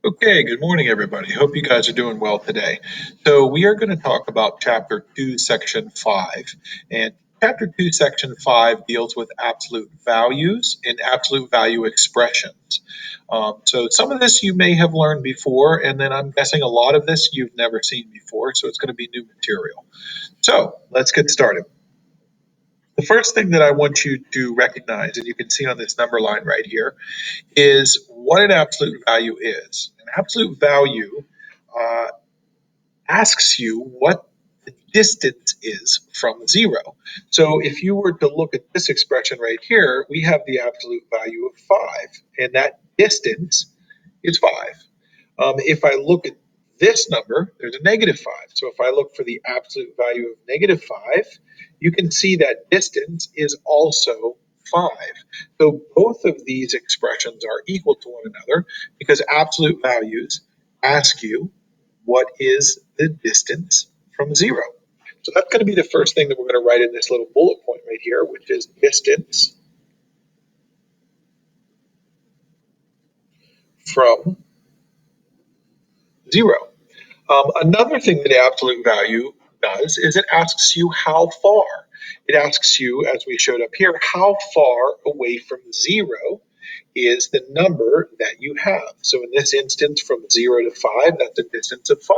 Okay, good morning, everybody. Hope you guys are doing well today. So, we are going to talk about Chapter 2, Section 5. And Chapter 2, Section 5 deals with absolute values and absolute value expressions. So, some of this you may have learned before, and then I'm guessing a lot of this you've never seen before, so it's going to be new material. So, let's get started. The first thing that I want you to recognize, and you can see on this number line right here, is what an absolute value is. An absolute value uh, asks you what the distance is from zero. So if you were to look at this expression right here, we have the absolute value of 5, and that distance is 5. If I look at this number, there's a negative 5. So if I look for the absolute value of negative 5, you can see that distance is also 5. So both of these expressions are equal to one another because absolute values ask you what is the distance from 0. So that's going to be the first thing that we're going to write in this little bullet point right here, which is distance from 0. Another thing that absolute value does is it asks you how far. It asks you, as we showed up here, how far away from 0 is the number that you have. So in this instance, from 0 to 5, that's a distance of 5.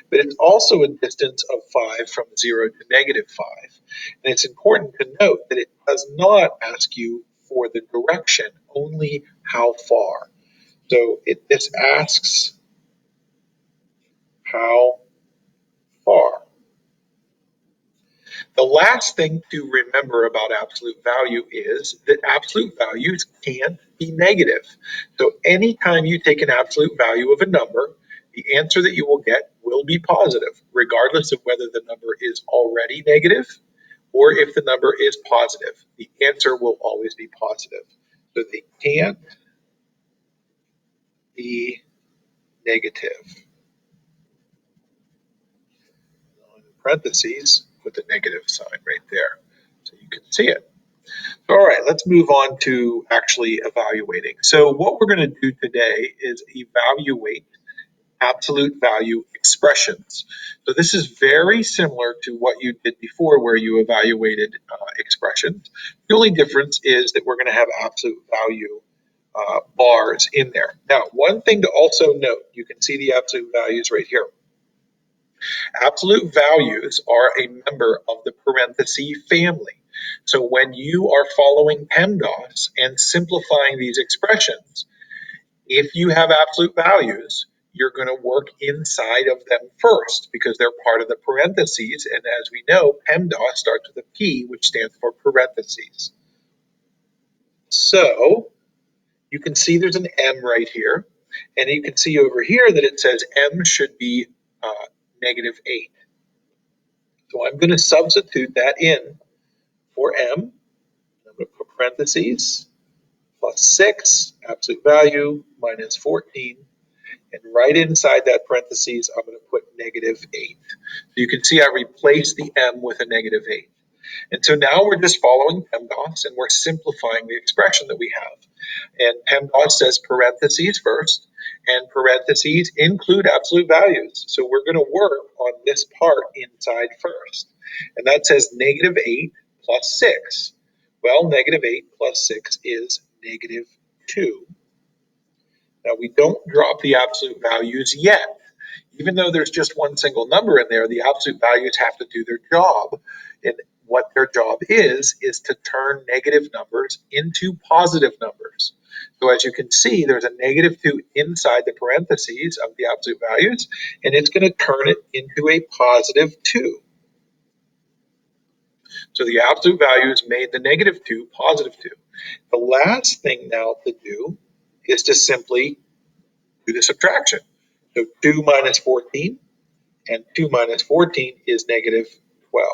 But it's also a distance of 5 from 0 to negative 5. And it's important to note that it does not ask you for the direction, only how far. So this asks how far. The last thing to remember about absolute value is that absolute values can't be negative. So anytime you take an absolute value of a number, the answer that you will get will be positive, regardless of whether the number is already negative or if the number is positive. The answer will always be positive. So they can't be negative. In parentheses, put the negative sign right there so you can see it. All right, let's move on to actually evaluating. So what we're going to do today is evaluate absolute value expressions. So this is very similar to what you did before where you evaluated expressions. The only difference is that we're going to have absolute value bars in there. Now, one thing to also note, you can see the absolute values right here. Absolute values are a member of the parenthesis family. So when you are following PEMDAS and simplifying these expressions, if you have absolute values, you're going to work inside of them first because they're part of the parentheses. And as we know, PEMDAS starts with a P, which stands for parentheses. So you can see there's an M right here. And you can see over here that it says M should be negative 8. So I'm going to substitute that in for M. I'm going to put parentheses plus 6, absolute value, minus 14. And right inside that parentheses, I'm going to put negative 8. So you can see I replaced the M with a negative 8. And so now we're just following PEMDAS and we're simplifying the expression that we have. And PEMDAS says parentheses first, and parentheses include absolute values. So we're going to work on this part inside first. And that says negative 8 plus 6. Well, negative 8 plus 6 is negative 2. Now, we don't drop the absolute values yet. Even though there's just one single number in there, the absolute values have to do their job. And what their job is to turn negative numbers into positive numbers. So as you can see, there's a negative 2 inside the parentheses of the absolute values, and it's going to turn it into a positive 2. So the absolute values made the negative 2 positive 2. The last thing now to do is to simply do the subtraction. So 2 minus 14, and 2 minus 14 is negative 12.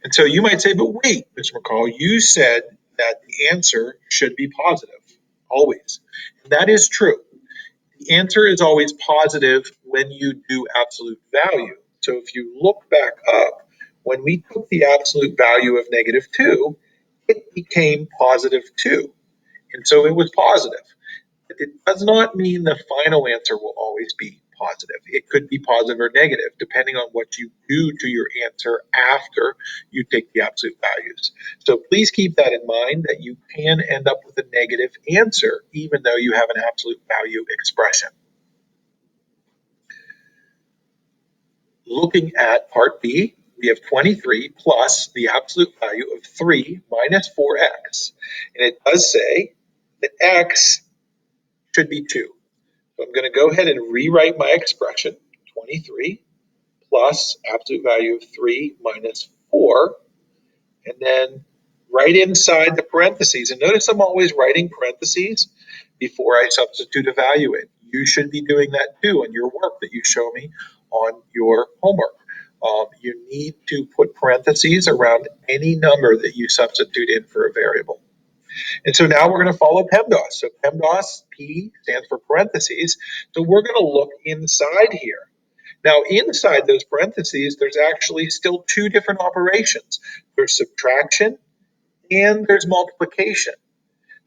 And so you might say, but wait, Mr. McCall, you said that the answer should be positive, always. And that is true. The answer is always positive when you do absolute value. So if you look back up, when we took the absolute value of negative 2, it became positive 2. And so it was positive. It it does not mean the final answer will always be positive. It could be positive or negative, depending on what you do to your answer after you take the absolute values. So please keep that in mind that you can end up with a negative answer, even though you have an absolute value expression. Looking at part B, we have 23 plus the absolute value of 3 minus 4x. And it does say that x should be 2. So I'm going to go ahead and rewrite my expression, 23 plus absolute value of 3 minus 4, and then right inside the parentheses. And notice I'm always writing parentheses before I substitute a value in. You should be doing that too in your work that you show me on your homework. You need to put parentheses around any number that you substitute in for a variable. And so now we're going to follow PEMDAS. So PEMDAS, P stands for parentheses. So we're going to look inside here. Now, inside those parentheses, there's actually still two different operations. There's subtraction and there's multiplication.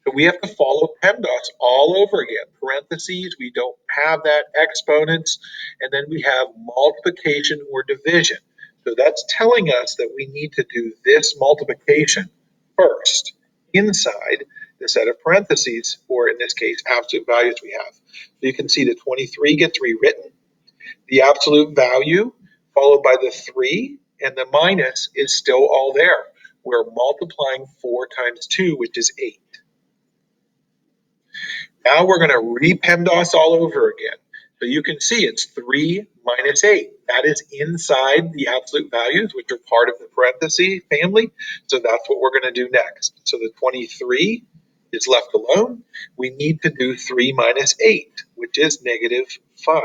So we have to follow PEMDAS all over again. Parentheses, we don't have that, exponents, and then we have multiplication or division. So that's telling us that we need to do this multiplication first inside the set of parentheses, or in this case, absolute values we have. So you can see the 23 gets rewritten. The absolute value followed by the 3 and the minus is still all there. We're multiplying 4 times 2, which is 8. Now we're going to re-PEMDAS all over again. So you can see it's 3 minus 8. That is inside the absolute values, which are part of the parenthesis family. So that's what we're going to do next. So the 23 is left alone. We need to do 3 minus 8, which is negative 5.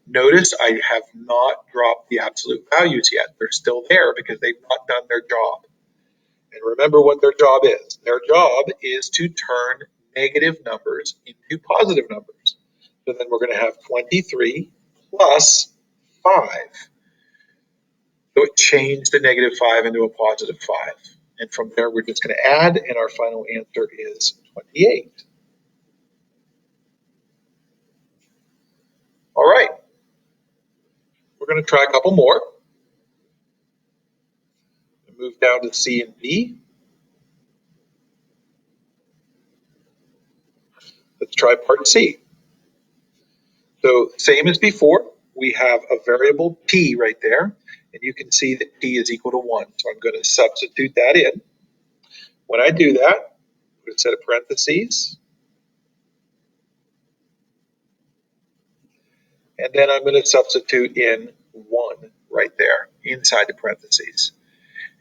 Notice I have not dropped the absolute values yet. They're still there because they've not done their job. And remember what their job is. Their job is to turn negative numbers into positive numbers. So then we're going to have 23 plus 5. So it changed the negative 5 into a positive 5. And from there, we're just going to add, and our final answer is 28. All right. We're going to try a couple more. Move down to C and D. Let's try part C. So same as before, we have a variable t right there, and you can see that t is equal to 1. So I'm going to substitute that in. When I do that, put a set of parentheses, and then I'm going to substitute in 1 right there inside the parentheses.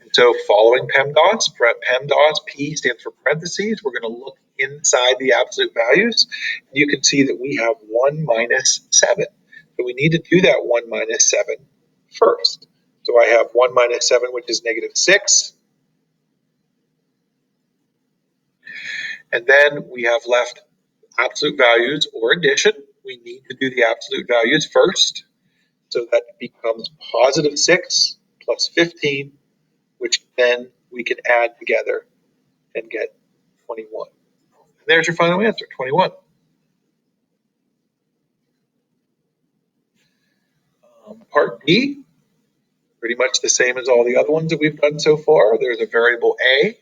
And so following PEMDAS, P stands for parentheses. We're going to look inside the absolute values. And you can see that we have 1 minus 7. So we need to do that 1 minus 7 first. So I have 1 minus 7, which is negative 6. And then we have left absolute values or addition. We need to do the absolute values first. So that becomes positive 6 plus 15, which then we can add together and get 21. And there's your final answer, 21. Part B, pretty much the same as all the other ones that we've done so far. There's a variable A,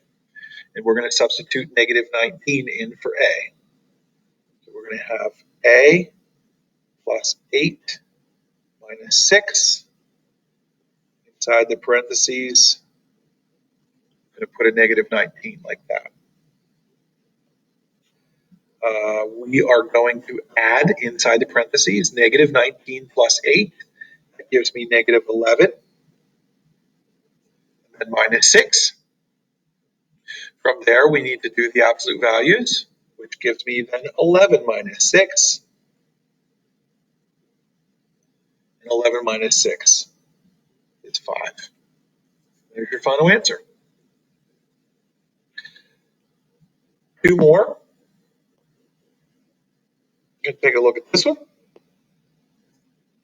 and we're going to substitute negative 19 in for A. So we're going to have A plus 8 minus 6. Inside the parentheses, I'm going to put a negative 19 like that. We are going to add inside the parentheses negative 19 plus 8. That gives me negative 11. And then minus 6. From there, we need to do the absolute values, which gives me then 11 minus 6. And 11 minus 6 is 5. There's your final answer. Two more. You can take a look at this one.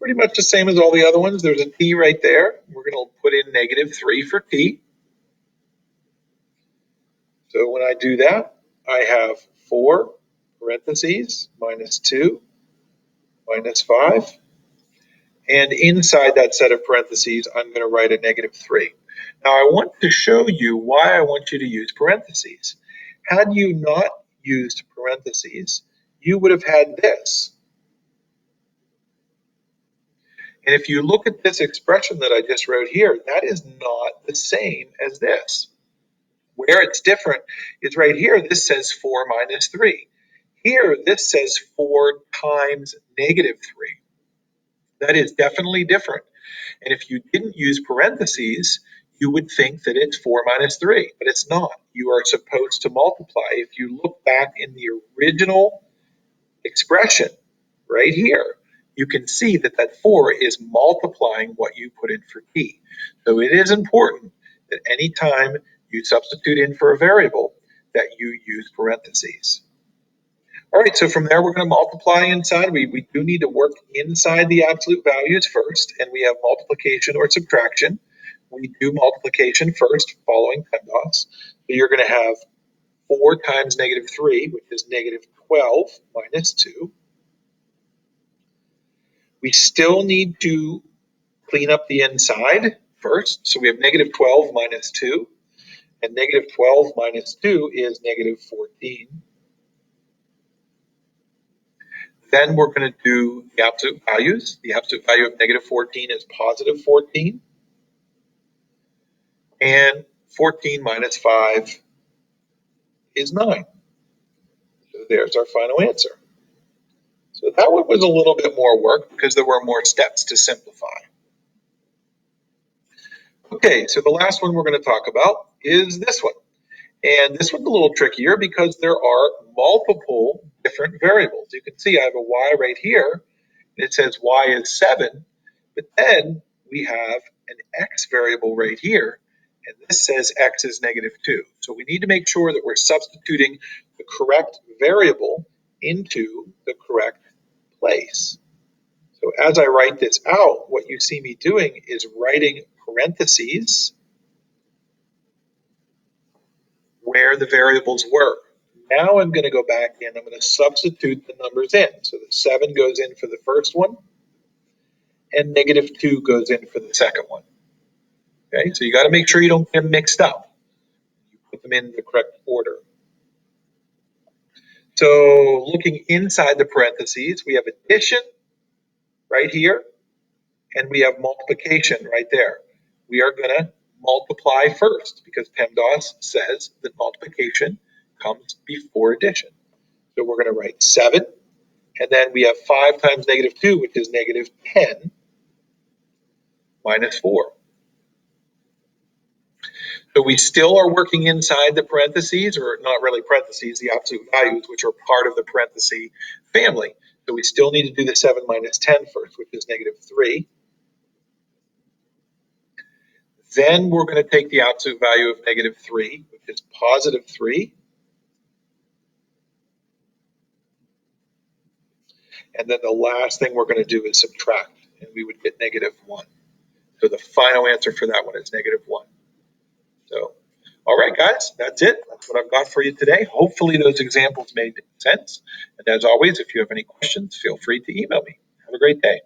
Pretty much the same as all the other ones. There's a t right there. We're going to put in negative 3 for t. So when I do that, I have 4 parentheses, minus 2, minus 5. And inside that set of parentheses, I'm going to write a negative 3. Now, I want to show you why I want you to use parentheses. Had you not used parentheses, you would have had this. And if you look at this expression that I just wrote here, that is not the same as this. Where it's different is right here. This says 4 minus 3. Here, this says 4 times negative 3. That is definitely different. And if you didn't use parentheses, you would think that it's 4 minus 3, but it's not. You are supposed to multiply. If you look back in the original expression right here, you can see that that 4 is multiplying what you put in for t. So it is important that anytime you substitute in for a variable, that you use parentheses. All right, so from there we're going to multiply inside. We do need to work inside the absolute values first, and we have multiplication or subtraction. We do multiplication first following PEMDAS. So you're going to have 4 times negative 3, which is negative 12 minus 2. We still need to clean up the inside first. So we have negative 12 minus 2, and negative 12 minus 2 is negative 14. Then we're going to do the absolute values. The absolute value of negative 14 is positive 14. And 14 minus 5 is 9. So there's our final answer. So that one was a little bit more work because there were more steps to simplify. Okay, so the last one we're going to talk about is this one. And this one's a little trickier because there are multiple different variables. You can see I have a y right here. And it says y is 7, but then we have an x variable right here, and this says x is negative 2. So we need to make sure that we're substituting the correct variable into the correct place. So as I write this out, what you see me doing is writing parentheses where the variables were. Now I'm going to go back in, I'm going to substitute the numbers in. So the 7 goes in for the first one, and negative 2 goes in for the second one. Okay, so you got to make sure you don't get them mixed up. You put them in the correct order. So looking inside the parentheses, we have addition right here, and we have multiplication right there. We are going to multiply first because PEMDAS says that multiplication comes before addition. So we're going to write 7, and then we have 5 times negative 2, which is negative 10, minus 4. So we still are working inside the parentheses, or not really parentheses, the absolute values, which are part of the parenthesis family. So we still need to do the 7 minus 10 first, which is negative 3. Then we're going to take the absolute value of negative 3, which is positive 3. And then the last thing we're going to do is subtract, and we would get negative 1. So the final answer for that one is negative 1. So, all right, guys, that's it. That's what I've got for you today. Hopefully those examples made sense. And as always, if you have any questions, feel free to email me. Have a great day.